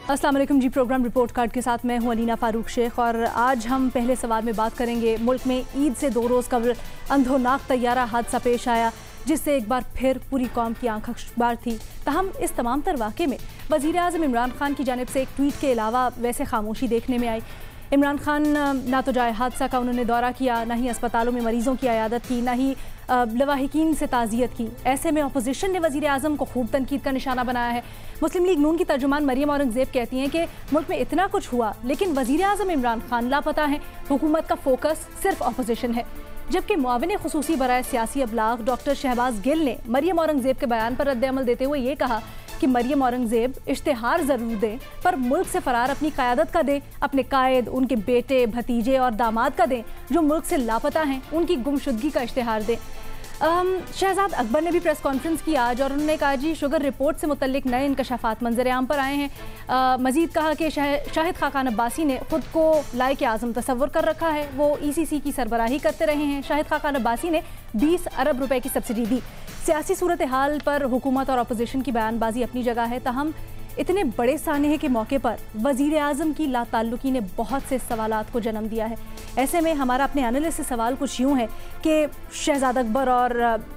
अस्सलाम वालेकुम जी। Programme report card के साथ मैं हूं अलीना फारूक शेख और आज हम पहले सवाल में बात करेंगे। मुल्क में ईद से 2 रोज़ कबल अंधोनाक तैयारा हादसा पेश आया जिससे एक बार फिर पूरी कौम की आंख अखबार थी। तहम इस तमाम तर वाक़े में वज़ीर आज़म इमरान खान की जानिब से एक ट्वीट के अलावा वैसे खामोशी देखने में आई। इमरान खान ना तो जाए हादसा का उन्होंने दौरा किया, ना ही अस्पतालों में मरीज़ों की अयादत की, ना ही लवाहिकीन से ताज़ियत की। ऐसे में अपोजिशन ने वज़ीर आज़म को खूब तनकीद का निशाना बनाया है। मुस्लिम लीग नून की तर्जुमान मरियम औरंगज़ेब कहती हैं कि मुल्क में इतना कुछ हुआ लेकिन वज़ीर आज़म इमरान खान लापता हैं। हुकूमत का फोकस सिर्फ अपोजिशन है। जबकि मुआविन खुसूसी बराए सियासी अबलाग डॉक्टर शहबाज गिल ने मरियम औरंगज़ेब के बयान पर रद्द-ए-अमल देते हुए ये कहा कि मरियम औरंगज़ेब इश्तिहार ज़रूर दें पर मुल्क से फ़रार अपनी क़यादत का दें, अपने कायद, उनके बेटे, भतीजे और दामाद का दें जो मुल्क से लापता हैं, उनकी गुमशुदगी का इश्तिहार दें। शहजाद अकबर ने भी प्रेस कॉन्फ्रेंस की आज और उन्होंने कहा जी शुगर रिपोर्ट से मुतल्लिक नए इंकशाफात मंजर आम पर आए हैं। मज़ीद कहा कि शाहिद खाकान अब्बासी ने ख़ुद को लायक आज़म तस्वुर कर रखा है। वो ECC की सरबराही करते रहे हैं। शाहिद खाकान अब्बासी ने 20 अरब रुपए की सब्सिडी दी। सियासी सूरत हाल पर हुकूमत और अपोजिशन की बयानबाजी अपनी जगह है। तहम इतने बड़े सानहे के मौके पर वज़ीर आज़म की लाताल्लुकी ने बहुत से सवालात को जन्म दिया है। ऐसे में हमारा अपने एनालिस्ट से सवाल कुछ यूँ है कि शहजाद अकबर और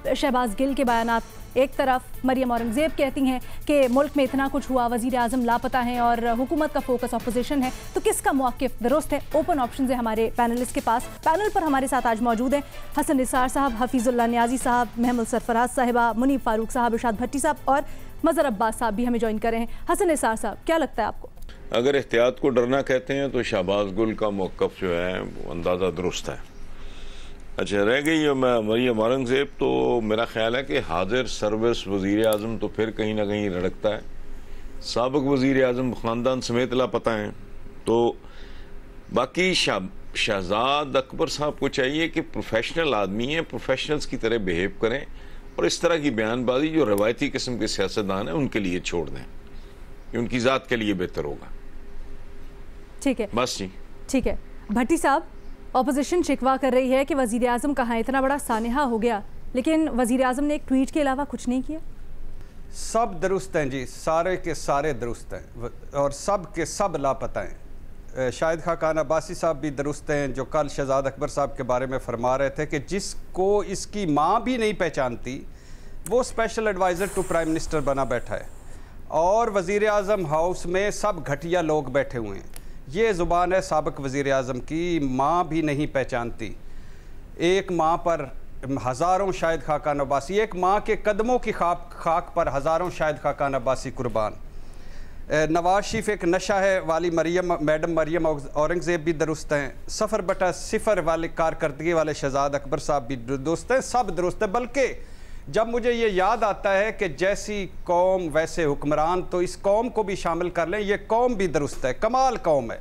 शहबाज गिल के बयानात एक तरफ, मरियम औरंगज़ेब कहती हैं कि मुल्क में इतना कुछ हुआ, वज़ीर आज़म लापता हैं और हुकूमत का फोकस अपोजिशन है, तो किसका मौक़िफ़ दुरुस्त है? ओपन ऑप्शन है हमारे पैनलिस्ट के पास। पैनल पर हमारे साथ आज मौजूद हैं हसन निसार साहब, हफीज़ुल्लाह नियाज़ी साहब, महमूद सरफराज साहिबा, मुनीब फारूक साहब, इरशाद भट्टी साहब और मज़हर अब्बास साहब भी हमें ज्वाइन कर रहे हैं। हसन निसार साहब, क्या लगता है आपको? अगर एहतियात को डरना कहते हैं तो शहबाज गुल का मौक़िफ़ जो है वो अंदाज़ा दुरुस्त है। अच्छा, रह गई मरियम औरंगज़ेब, तो मेरा ख्याल है कि हाजिर सर्विस वज़ीर आज़म तो फिर कहीं ना कहीं रड़कता है। साबिक़ वज़ीर आज़म ख़ानदान समेत लापता हैं। तो बाकी शहजाद अकबर साहब को चाहिए कि प्रोफेशनल आदमी हैं, प्रोफेशनल्स की तरह बिहेव करें और इस तरह की बयानबाजी जो रवायती किस्म के सियासतदान हैं उनके लिए छोड़ दें, ये उनकी ज़ात के लिए बेहतर होगा। ठीक है, बस जी, ठीक है। भट्टी साहब, ऑपोजिशन शिकवा कर रही है कि वज़ीर आज़म कहाँ इतना बड़ा सानहा हो गया लेकिन वज़ीर आज़म ने एक ट्वीट के अलावा कुछ नहीं किया। सब दुरुस्त हैं जी, सारे के सारे दुरुस्त हैं और सब के सब लापता हैं। शाहिद खाकान अब्बासी साहब भी दुरुस्त हैं जो कल शहजाद अकबर साहब के बारे में फरमा रहे थे कि जिसको इसकी माँ भी नहीं पहचानती वो special adviser to prime minister बना बैठा है और वज़ीर आज़म हाउस में सब घटिया लोग बैठे हुए हैं। ये ज़ुबान है साबिक़ वज़ीर आज़म की, माँ भी नहीं पहचानती। एक माँ पर हज़ारों शाहिद खाकान अब्बासी, एक माँ के कदमों की खाक पर हज़ारों शाहिद खाकान अब्बासी कुर्बान। नवाज शरीफ एक नशा है वाली मैडम मरियम औरंगज़ेब भी दुरुस्त हैं। सफ़र बटा सिफ़र वाले कारकर्दगी वाले शहजाद अकबर साहब भी दुरुस्त हैं। सब दुरुस्त है। बल्कि जब मुझे ये याद आता है कि जैसी कौम वैसे हुक्मरान, तो इस कौम को भी शामिल कर लें। ये कौम भी दुरुस्त है, कमाल कौम है।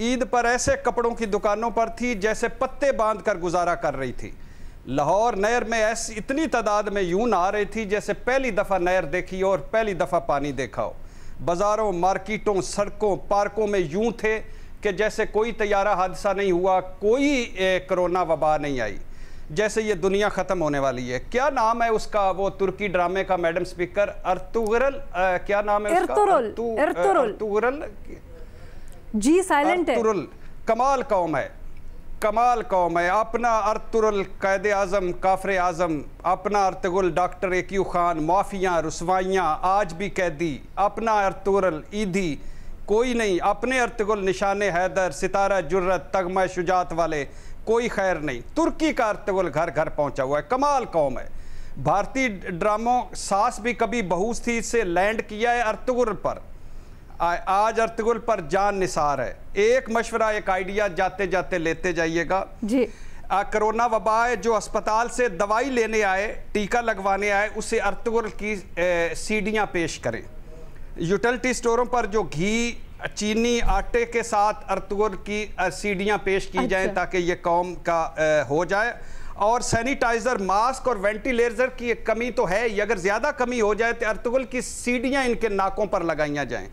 ईद पर ऐसे कपड़ों की दुकानों पर थी जैसे पत्ते बांध कर गुजारा कर रही थी। लाहौर नहर में ऐसी इतनी तादाद में यूं आ रही थी जैसे पहली दफ़ा नहर देखी हो और पहली दफ़ा पानी देखा हो। बाज़ारों, मार्केटों, सड़कों, पार्कों में यूं थे कि जैसे कोई तैयारा हादसा नहीं हुआ, कोई कोरोना वबा नहीं आई, जैसे ये दुनिया ख़त्म होने वाली है। क्या नाम है उसका, वो तुर्की ड्रामे का मैडम स्पीकर अर्तुगरल, क्या नाम है उसका? अर्तुगरल जी, साइलेंट है। अर्तुगरल कमाल कौम है, कमाल कौम है। अपना अर्तुगरल कायदे आज़म, काफरे आज़म, अपना अर्तुगरल डॉक्टर AQ खान, माफिया, रुसवाइयाँ, आज भी कैदी। अपना अर्तुगरल ईदी कोई नहीं, अपने अर्तुगरल निशाने हैदर, सितारा जुर्रत, तगमा शुजात वाले कोई खैर नहीं। तुर्की का अर्तुगरल घर घर पहुंचा हुआ है। कमाल कौम है। भारतीय ड्रामों सास भी कभी बहूस थी से लैंड किया है अर्तुगरल पर। आज अर्तुगरल पर जान निसार है। एक मशवरा, एक आइडिया जाते जाते लेते जाइएगा जी। कोरोना वबा है, जो अस्पताल से दवाई लेने आए, टीका लगवाने आए, उसे अर्तुगरल की सीढ़ियाँ पेश करें। यूटिलिटी स्टोरों पर जो घी, चीनी, आटे के साथ अर्तुगरल की सीढ़ियाँ पेश की जाएं ताकि ये कौम का हो जाए। और सैनिटाइज़र, मास्क और वेंटिलेटर की एक कमी तो है ही, अगर ज़्यादा कमी हो जाए तो अर्तुगरल की सीढ़ियाँ इनके नाकों पर लगाइयाँ जाएं।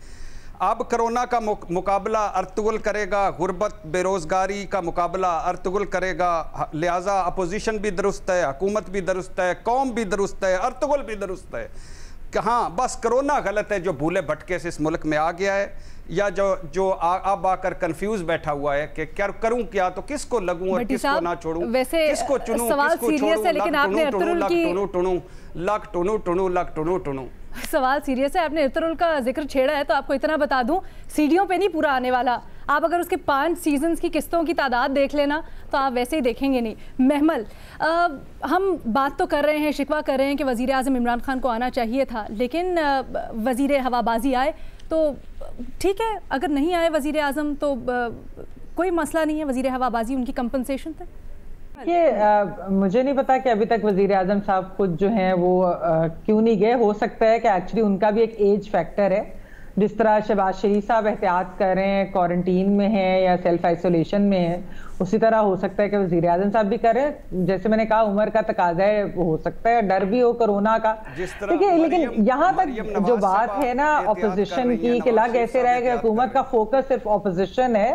अब कोरोना का मुकाबला अर्तुगरल करेगा, गुर्बत बेरोज़गारी का मुकाबला अर्तुगरल करेगा। लिहाजा अपोजिशन भी दुरुस्त है, हुकूमत भी दुरुस्त है, कौम भी दुरुस्त है, अर्तुगरल भी दुरुस्त है। हाँ बस कोरोना गलत है जो भूले भटके से इस मुल्क में आ गया है, या जो अब आकर कंफ्यूज बैठा हुआ है कि क्या करूं, क्या तो किसको लगूं और किसको ना छोड़ूं, वैसे किसको चुनूं, सवाल किसको सीरियस है, लेकिन आपने अतरुल की लक टुनू। सवाल सीरियस है, आपने अतरुल का जिक्र छेड़ा है तो आपको इतना बता दूं, सीढ़ियों पे नहीं पूरा आने वाला। आप अगर उसके 5 सीजन्स की किस्तों की तादाद देख लेना तो आप वैसे ही देखेंगे नहीं। महमल, हम बात तो कर रहे हैं, शिकवा कर रहे हैं कि वज़ीर आज़म इमरान खान को आना चाहिए था, लेकिन वज़ीर हवाबाजी आए तो ठीक है, अगर नहीं आए वज़ीर आज़म तो कोई मसला नहीं है, वज़ीर हवाबाजी उनकी कंपनसेशन तक। ये मुझे नहीं पता कि अभी तक वज़ीर आज़म साहब खुद जो हैं वो क्यों नहीं गए। हो सकता है कि एक्चुअली उनका भी एक एज फैक्टर है, जिस तरह शहबाज शरीफ साहब एहतियात कर रहे हैं, क्वारंटीन में हैं या सेल्फ आइसोलेशन में हैं, उसी तरह हो सकता है कि वज़ीर आज़म साहब भी कर रहे हैं। जैसे मैंने कहा, उम्र का तकाजा है, हो सकता है डर भी हो कोरोना का। देखिए, लेकिन यहाँ तक जो बात है ना ऑपोजिशन की कि लग ऐसे रहे कि हुकूमत का फोकस सिर्फ ऑपोजिशन है,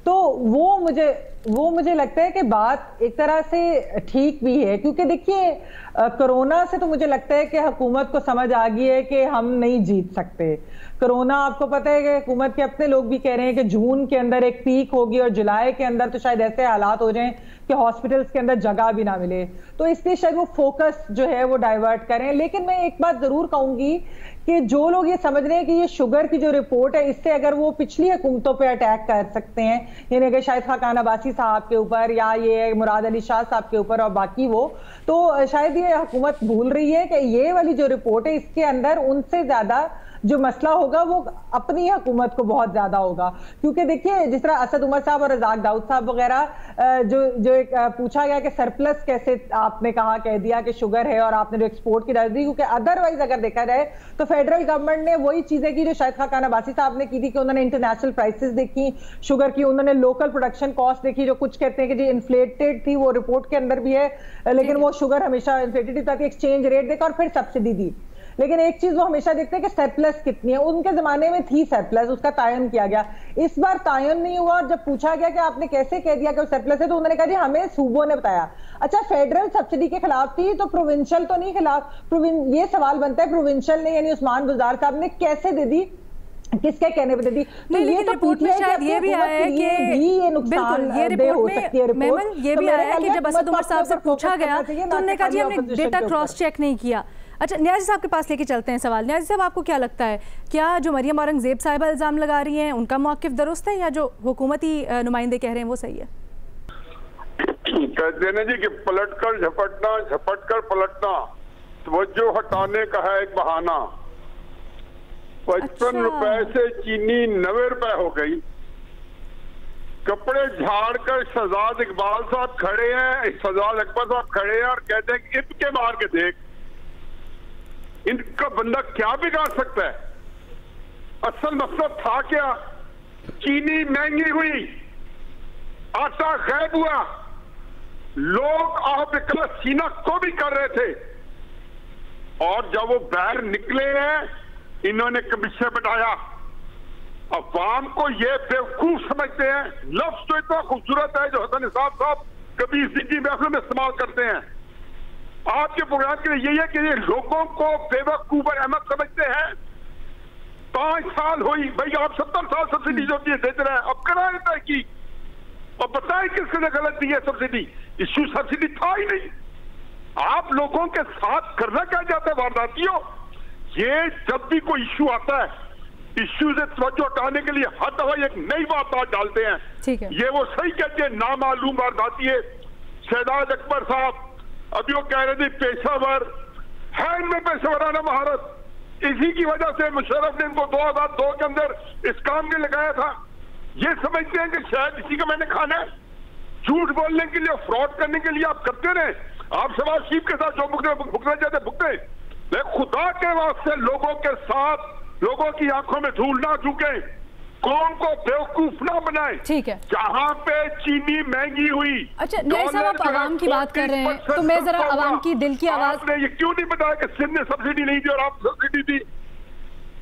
तो वो मुझे लगता है कि बात एक तरह से ठीक भी है, क्योंकि देखिए कोरोना से तो मुझे लगता है कि हुकूमत को समझ आ गई है कि हम नहीं जीत सकते। कोरोना, आपको पता है कि हुकूमत के अपने लोग भी कह रहे हैं कि जून के अंदर एक पीक होगी और जुलाई के अंदर तो शायद ऐसे हालात हो जाएं कि हॉस्पिटल्स के अंदर जगह भी ना मिले, तो इसलिए शायद वो फोकस जो है वो डाइवर्ट करें। लेकिन मैं एक बात जरूर कहूंगी कि जो लोग ये समझ रहे हैं कि ये शुगर की जो रिपोर्ट है इससे अगर वो पिछली हुकूमतों पे अटैक कर सकते हैं, यानी अगर शायद खान अब्बासी साहब के ऊपर या ये मुराद अली शाह साहब के ऊपर और बाकी वो, तो शायद ये हुकूमत भूल रही है कि ये वाली जो रिपोर्ट है इसके अंदर उनसे ज्यादा जो मसला होगा वो अपनी हुकूमत को बहुत ज्यादा होगा। क्योंकि देखिए, जिस तरह असद उमर साहब और रज़ाक दाऊद साहब वगैरह जो एक पूछा गया कि सरप्लस कैसे आपने कहा, कह दिया कि शुगर है और आपने जो एक्सपोर्ट की राय दी, क्योंकि अदरवाइज अगर देखा जाए तो फेडरल गवर्नमेंट ने वही चीजें की जो शायद खान अब्बासी साहब ने की थी कि उन्होंने इंटरनेशनल प्राइसेस देखी शुगर की, उन्होंने लोकल प्रोडक्शन कॉस्ट देखी जो कुछ कहते हैं कि जी इन्फ्लेटेड थी, वो रिपोर्ट के अंदर भी है, लेकिन वो शुगर हमेशा इन्फ्लेटेड ताकि एक्सचेंज रेट देखा और फिर सब्सिडी दी। लेकिन एक चीज वो हमेशा देखते हैं कि सरप्लस कितनी है, उनके जमाने में थी सरप्लस, उसका तायन किया गया, इस बार तायन नहीं हुआ। और जब पूछा गया कि आपने कैसे कह दिया कि वो सरप्लस है, तो उन्होंने कहा जी हमें सूबों ने बताया। अच्छा, फेडरल सब्सिडी के खिलाफ थी तो प्रोविंशियल तो नहीं खिलाफ। ये सवाल बनता है प्रोविंशियल ने यानी उस्मान बुज़दार साहब ने कैसे दे दी, किसके कहने पे दे दी? तो ये तो रिपोर्ट में शायद ये भी आया है कि बिल्कुल ये रिपोर्ट में मेमन ये भी आया है कि जब असद उमर साहब से पूछा गया तो उन्होंने कहा जी हमने डेटा क्रॉस चेक नहीं किया। अच्छा, न्याजी साहब के पास लेके चलते हैं सवाल। न्याजी साहब, आपको क्या लगता है, क्या जो मरियम औरंगजेब साहिबा इल्ज़ाम लगा रही हैं उनका मौक़िफ़ दुरुस्त है या जो हुकूमती नुमाइंदे कह रहे हैं वो सही है? कहते हैं जी कि पलटकर झपटना, झपटकर पलटना, तवज्जो हटाने का है एक बहाना। 55 रुपए से चीनी 90 रुपए हो गई। कपड़े झाड़ कर शहजाद इकबाल साहब खड़े हैं, शहजाद अकबर साहब खड़े हैं और कहते हैं कि इब्के मार के देख, इनका बंदा क्या बिगाड़ सकता है। असल मकसद था क्या? चीनी महंगी हुई, आटा गायब हुआ, लोग आहत सीना को भी कर रहे थे, और जब वो बाहर निकले हैं इन्होंने कमीशन बढ़ाया। अवाम को ये बेवकूफ समझते हैं। लफ्ज तो इतना खूबसूरत है जो हसन निसाब साहब कभी इसी महफिल में इस्तेमाल करते हैं। आपके प्रोग्राम के लिए यही है कि ये लोगों को बेवकूफ और अहमद समझते हैं। 5 साल हुई भाई, आप 70 साल सब्सिडी जो देते रहे, अब कराए तय की और बताएं किसने गलत दी है सब्सिडी। इश्यू सब्सिडी था ही नहीं। आप लोगों के साथ करना क्या चाहते हैं वारदातियों? ये जब भी कोई इश्यू आता है, इश्यू से तवज्जो हटाने के लिए हर दफा एक नई बात डालते हैं। ये वो सही कहते हैं, नामालूम वारदाती है। शहजाद अकबर साहब अभी वो कह रहे थे पेशावर है, इनमें पेशेवराना महारत। इसी की वजह से मुशर्रफ ने इनको 2002 के अंदर इस काम में लगाया था। ये समझते हैं कि शायद इसी का मैंने खाना है। झूठ बोलने के लिए, फ्रॉड करने के लिए आप करते रहे। आप शहबाज शरीफ के साथ जो भुगतना चाहते भुगते। खुदा के वास्ते लोगों के साथ, लोगों की आंखों में धूल ना झुके, कौम को बेवकूफ ना बनाए। ठीक है, जहां पे चीनी महंगी हुई। अच्छा, न्याजी साहब आप आवाम की बात कर रहे हैं तो मैं जरा आवाम की दिल की आवाज। आपने ये क्यों नहीं बताया कि सिंध ने सब्सिडी नहीं दी और आप सब्सिडी दी?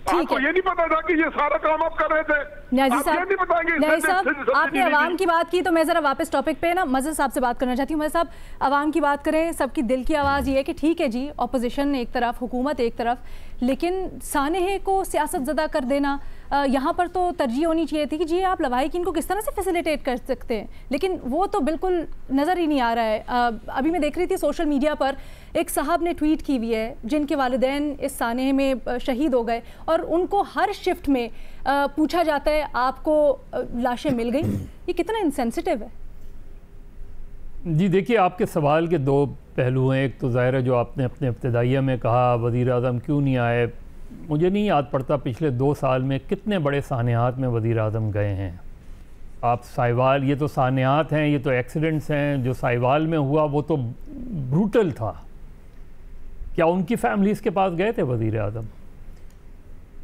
आपको ये नहीं पता था कि ये सारा काम आप कर रहे थे? न्याजी आप साहब, ये नहीं बताएंगे। न्याजी साहब, आपने अवाम की बात की तो मैं जरा वापस टॉपिक पे ना मज़हर साहब से बात करना चाहती हूँ। मज़हर साहब, अवाम की बात करें, सबकी दिल की आवाज़ ये है कि ठीक है जी, ऑपोजिशन एक तरफ, हुकूमत एक तरफ, लेकिन सानेह को सियासत ज़दा कर देना, यहाँ पर तो तरजीह होनी चाहिए थी कि जी आप लवाहिकीन को किस तरह से फैसिलिटेट कर सकते हैं, लेकिन वो तो बिल्कुल नज़र ही नहीं आ रहा है। अभी मैं देख रही थी सोशल मीडिया पर एक साहब ने ट्वीट की हुई है जिनके वालिदैन इस सानेह में शहीद हो गए और उनको हर शिफ्ट में पूछा जाता है आपको लाशें मिल गई। ये कितना इनसेंसिटिव है? जी देखिए, आपके सवाल के दो पहलू हैं। एक तो ज़ाहिर है जो आपने अपने इब्तिदाइया में कहा वज़ीर आज़म क्यों नहीं आए, मुझे नहीं याद पड़ता पिछले 2 साल में कितने बड़े सानेहात में वज़ीर आज़म गए हैं। आप साहिवाल, ये तो सानेहात हैं, ये तो एक्सीडेंट्स हैं। जो साहिवाल में हुआ वो तो ब्रूटल था। क्या उनकी फैमिलीज़ के पास गए थे वज़ीर आज़म?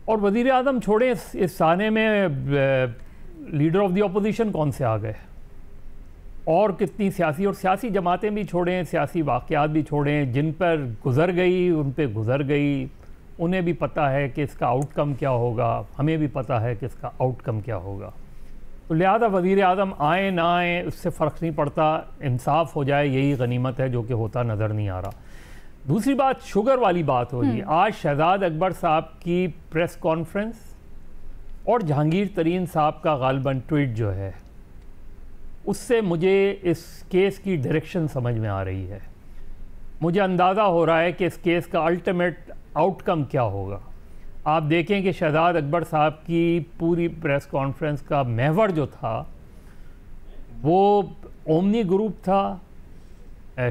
और वज़ीर आज़म छोड़े, इस साने में लीडर ऑफ द अपोजिशन कौन से आ गए? और कितनी सियासी जमातें भी छोड़ें, सियासी वाक़यात भी छोड़ें, जिन पर गुज़र गई उन पे गुज़र गई। उन्हें भी पता है कि इसका आउटकम क्या होगा, हमें भी पता है कि इसका आउटकम क्या होगा। तो लिहाजा वज़ीर आज़म आए ना आए उससे फ़र्क नहीं पड़ता, इंसाफ हो जाए यही गनीमत है, जो कि होता नज़र नहीं आ रहा। दूसरी बात, शुगर वाली बात हो रही है। आज शहजाद अकबर साहब की प्रेस कॉन्फ्रेंस और जहांगीर तरीन साहब का गालिबन ट्वीट जो है, उससे मुझे इस केस की डायरेक्शन समझ में आ रही है। मुझे अंदाज़ा हो रहा है कि इस केस का अल्टीमेट आउटकम क्या होगा। आप देखें कि शहजाद अकबर साहब की पूरी प्रेस कॉन्फ्रेंस का महवर जो था वो ओमनी ग्रुप था,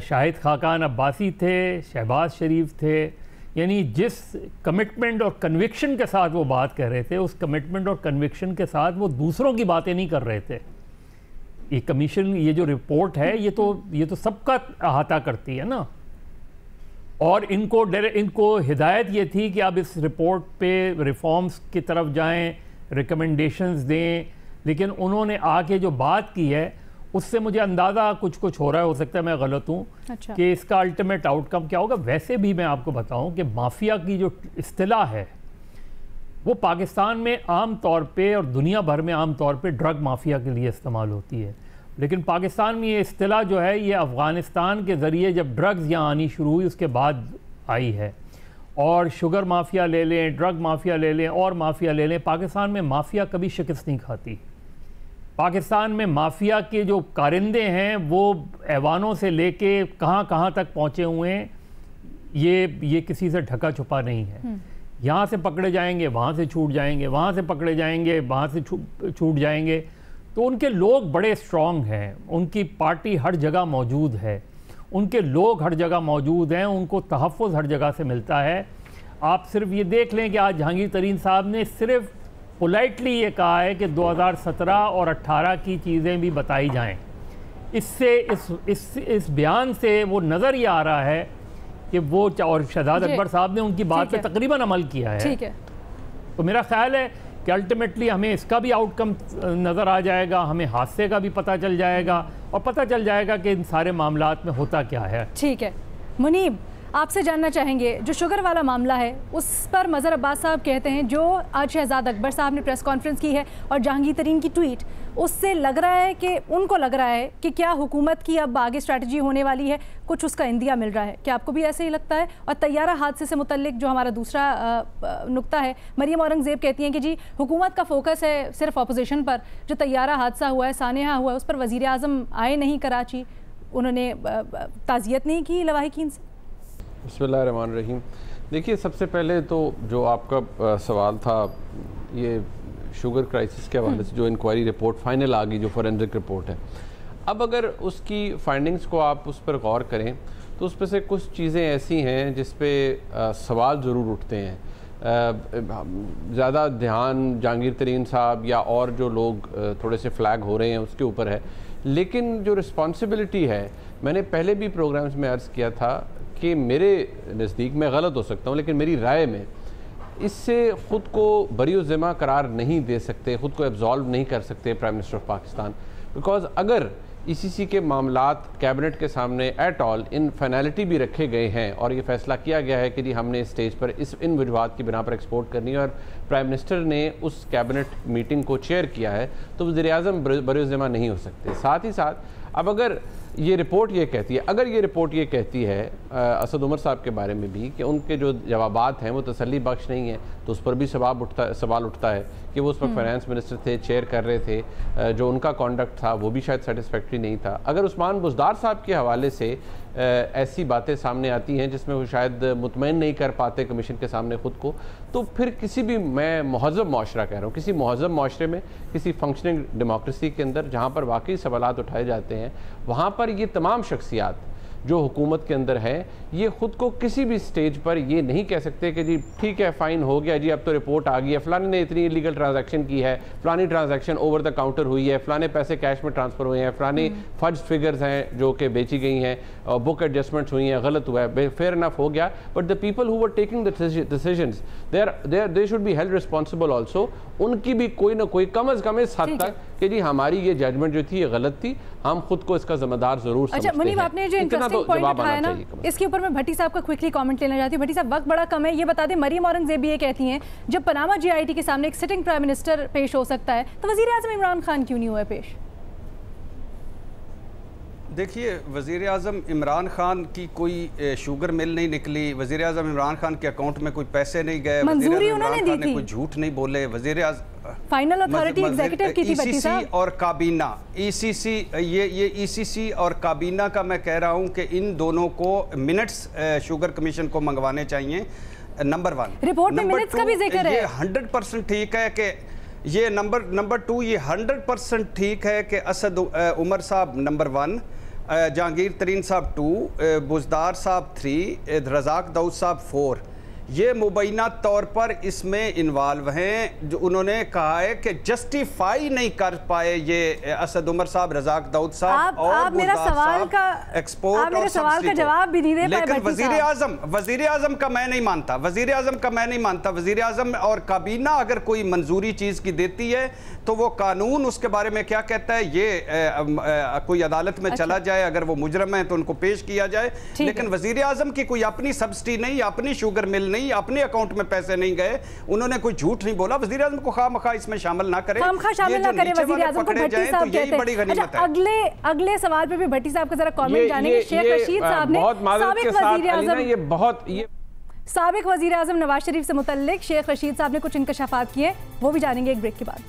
शाहिद खाकान अब्बासी थे, शहबाज शरीफ थे। यानी जिस कमिटमेंट और कन्विक्शन के साथ वो बात कर रहे थे, उस कमिटमेंट और कन्विक्शन के साथ वो दूसरों की बातें नहीं कर रहे थे। ये कमीशन, ये जो रिपोर्ट है, ये तो सबका अहाता करती है ना। और इनको हिदायत ये थी कि अब इस रिपोर्ट पे रिफॉर्म्स की तरफ जाएं, रिकमेंडेशंस दें, लेकिन उन्होंने आके जो बात की है उससे मुझे अंदाज़ा कुछ हो रहा है, हो सकता है मैं गलत हूँ। अच्छा। कि इसका अल्टीमेट आउटकम क्या होगा। वैसे भी मैं आपको बताऊँ कि माफिया की जो इस्तिलाह है वो पाकिस्तान में आम तौर पे और दुनिया भर में आम तौर पे ड्रग माफिया के लिए इस्तेमाल होती है, लेकिन पाकिस्तान में ये इस्तिलाह जो है ये अफ़गानिस्तान के ज़रिए जब ड्रग्स यहाँ आनी शुरू हुई उसके बाद आई है। और शुगर माफिया ले लें, ड्रग माफिया ले लें और माफिया ले लें, पाकिस्तान में माफिया कभी शिकस्त नहीं खाती। पाकिस्तान में माफिया के जो कारिंदे हैं वो ऐवानों से लेके कहाँ तक पहुँचे हुए हैं, ये किसी से ढका छुपा नहीं है। यहाँ से पकड़े जाएंगे, वहाँ से छूट जाएंगे, वहाँ से पकड़े जाएंगे, वहाँ से छूट जाएंगे। तो उनके लोग बड़े स्ट्रॉन्ग हैं, उनकी पार्टी हर जगह मौजूद है, उनके लोग हर जगह मौजूद हैं, उनको तहफ़्फ़ुज़ हर जगह से मिलता है। आप सिर्फ ये देख लें कि आज जहांगीर तरीन साहब ने सिर्फ पोलाइटली ये कहा है कि 2017 और 18 की चीज़ें भी बताई जाएं। इससे इस बयान से वो नज़र ही आ रहा है कि वो, और शहजाद अकबर साहब ने उनकी बात पे तकरीबन अमल किया है। ठीक है। तो मेरा ख्याल है कि अल्टीमेटली हमें इसका भी आउटकम नज़र आ जाएगा, हमें हादसे का भी पता चल जाएगा और पता चल जाएगा कि इन सारे मामलात में होता क्या है। ठीक है। मुनीब, आपसे जानना चाहेंगे जो शुगर वाला मामला है उस पर मज़हर अब्बास साहब कहते हैं जो आज शहजाद अकबर साहब ने प्रेस कॉन्फ्रेंस की है और जहांगीर तरीन की ट्वीट, उससे लग रहा है कि उनको लग रहा है कि क्या हुकूमत की अब आगे स्ट्रैटेजी होने वाली है, कुछ उसका इंदिया मिल रहा है। क्या आपको भी ऐसे ही लगता है? और तैयारा हादसे से मुतल्लिक जो हमारा दूसरा नुक्ता है, मरियम औरंगज़ेब कहती हैं कि जी हुकूमत का फोकस है सिर्फ अपोजिशन पर। जो तैयारा हादसा हुआ है, सानेहा हुआ है, उस पर वज़ीर आज़म आए नहीं कराची, उन्होंने ताज़ियत नहीं की लवाहिकीन से। बिस्मिल्लाहिर्रहमानिर्रहीम। देखिए, सबसे पहले तो जो आपका सवाल था ये शुगर क्राइसिस के हवाले से, जो इंक्वायरी रिपोर्ट फाइनल आ गई, जो फोरेंसिक रिपोर्ट है, अब अगर उसकी फाइंडिंग्स को आप उस पर गौर करें तो उस पर से कुछ चीज़ें ऐसी हैं जिस पे सवाल ज़रूर उठते हैं। ज़्यादा ध्यान जहांगीर तरीन साहब या और जो लोग थोड़े से फ्लैग हो रहे हैं उसके ऊपर है, लेकिन जो रिस्पॉन्सिबिलिटी है, मैंने पहले भी प्रोग्राम्स में अर्ज़ किया था कि मेरे नज़दीक, मैं गलत हो सकता हूँ लेकिन मेरी राय में इससे ख़ुद को बरी ज़िम्मा करार नहीं दे सकते, ख़ुद को एब्जॉल्व नहीं कर सकते prime minister of Pakistan. Because अगर ईसीसी के मामलात कैबिनेट के सामने एट ऑल इन फाइनलिटी भी रखे गए हैं और ये फैसला किया गया है कि जी हमने इस स्टेज पर इन वजूहात की बिना पर एक्सपोर्ट करनी है और प्राइम मिनिस्टर ने उस कैबिनेट मीटिंग को चेयर किया है, तो वज़ीर-ए-आज़म बरोज़िम्मा नहीं हो सकते। साथ ही साथ अब अगर ये रिपोर्ट ये कहती है, अगर ये रिपोर्ट ये कहती है असद उमर साहब के बारे में भी कि उनके जो जवाबात हैं वो तसल्ली बख्श नहीं है, तो उस पर भी सवाल उठता है कि वो उस वक्त फाइनेंस मिनिस्टर थे, चेयर कर रहे थे, जो उनका कॉन्डक्ट था वो भी शायद सेटिस्फैक्ट्री नहीं था। अगर उस्मान बुज़दार साहब के हवाले से ऐसी बातें सामने आती हैं जिसमें वो शायद मुतमईन नहीं कर पाते कमीशन के सामने ख़ुद को, तो फिर किसी भी, मैं महज़ब माशरा कह रहा हूँ, किसी महज़ब माशरे में, किसी फंक्शनिंग डेमोक्रेसी के अंदर जहाँ पर वाकई सवालात उठाए जाते हैं, वहाँ पर ये तमाम शख्सियात जो हुकूमत के अंदर हैं, ये ख़ुद को किसी भी स्टेज पर ये नहीं कह सकते कि जी ठीक है, फ़ाइन हो गया जी, अब तो रिपोर्ट आ गई है, फ़लाने ने इतनी इलीगल ट्रांजैक्शन की है, फ़लानी ट्रांजैक्शन ओवर द काउंटर हुई है, फ़लाने पैसे कैश में ट्रांसफ़र हुए हैं, फ़लानी फर्ज फिगर्स हैं जो कि बेची गई हैं, बुक एडजस्टमेंट्स हुई हैं, गलत हुआ है, फेयर इनफ हो गया, but the people who were taking the decisions they should be held responsible also. उनकी भी कोई ना कोई कम अज़ कम इस हद तक कि जी हमारी ये जजमेंट जो थी ये गलत थी, हम खुद को इसका जिम्मेदार जरूर समझते हैं। मुनीब, आपने जो इंटरेस्टिंग पॉइंट उठाया ना, इसके ऊपर मैं भट्टी साहब का क्विकली कमेंट लेना चाहती हूँ। भट्टी साहब, वक्त बड़ा कम है, ये बता दें, मरियम औरंगजेब ये कहती हैं जब पनामा GIT के सामने एक सिटिंग प्राइम मिनिस्टर पेश हो सकता है, तो वज़ीर-ए-आज़म इमरान खान क्यों नहीं हुआ पेश? देखिए, वज़ीर-ए-आज़म इमरान खान की कोई शुगर मिल नहीं निकली, वज़ीर-ए-आज़म इमरान खान के अकाउंट में कोई पैसे नहीं गए, मंजूरी उन्होंने दी थी, कोई झूठ नहीं बोले, वज़ीर-ए-आज़म फाइनल अथॉरिटी एग्जीक्यूटिव की थी भट्टी साहब। ECC और काबीना, ECC ये ECC और काबीना का मैं कह रहा हूँ कि इन दोनों को मिनट्स शुगर कमीशन को मंगवाने चाहिए, नंबर 1। रिपोर्ट में मिनट्स का भी जिक्र है। 100% ठीक है कि ये नंबर 2 ये 100% ठीक है कि असद उमर साहब नंबर 1, जहांगीर तरीन साहब 2, बुज़दार साहब 3, रज़ाक दाऊद साहब 4, ये मुबैना तौर पर इसमें इन्वॉल्व हैं। जो उन्होंने कहा है कि जस्टिफाई नहीं कर पाए ये असद उमर साहब, रज़ाक दाऊद साहब और आप मेरा सवाल का एक्सपोर्ट और सवाल का जवाब भी नहीं दे पाए। लेकिन वज़ीर-ए-आज़म का मैं नहीं मानता, वज़ीर-ए-आज़म और काबीना अगर कोई मंजूरी चीज़ की देती है तो वो कानून उसके बारे में क्या कहता है, ये कोई अदालत में चला जाए, अगर वो मुजरम है तो उनको पेश किया जाए। लेकिन वज़ीर-ए-आज़म की कोई अपनी सब्सिडी नहीं, अपनी शुगर मिल नहीं, अपने अकाउंट में पैसे नहीं गए, उन्होंने कोई झूठ नहीं बोला। वज़ीर-ए-आज़म को खामखा इसमें शामिल ना करें, वज़ीर-ए-आज़म को भट्टी साहब कहते हैं। अगले सवाल पे भी भट्टी साहब का जरा कमेंट जानेंगे। शेख रशीद साहब ने साबिक वज़ीर-ए-आज़म नवाज शरीफ से मुतल्लिक शेख रशीद साहब ने कुछ इंकशाफात किए, वो भी जानेंगे एक ब्रेक के बाद।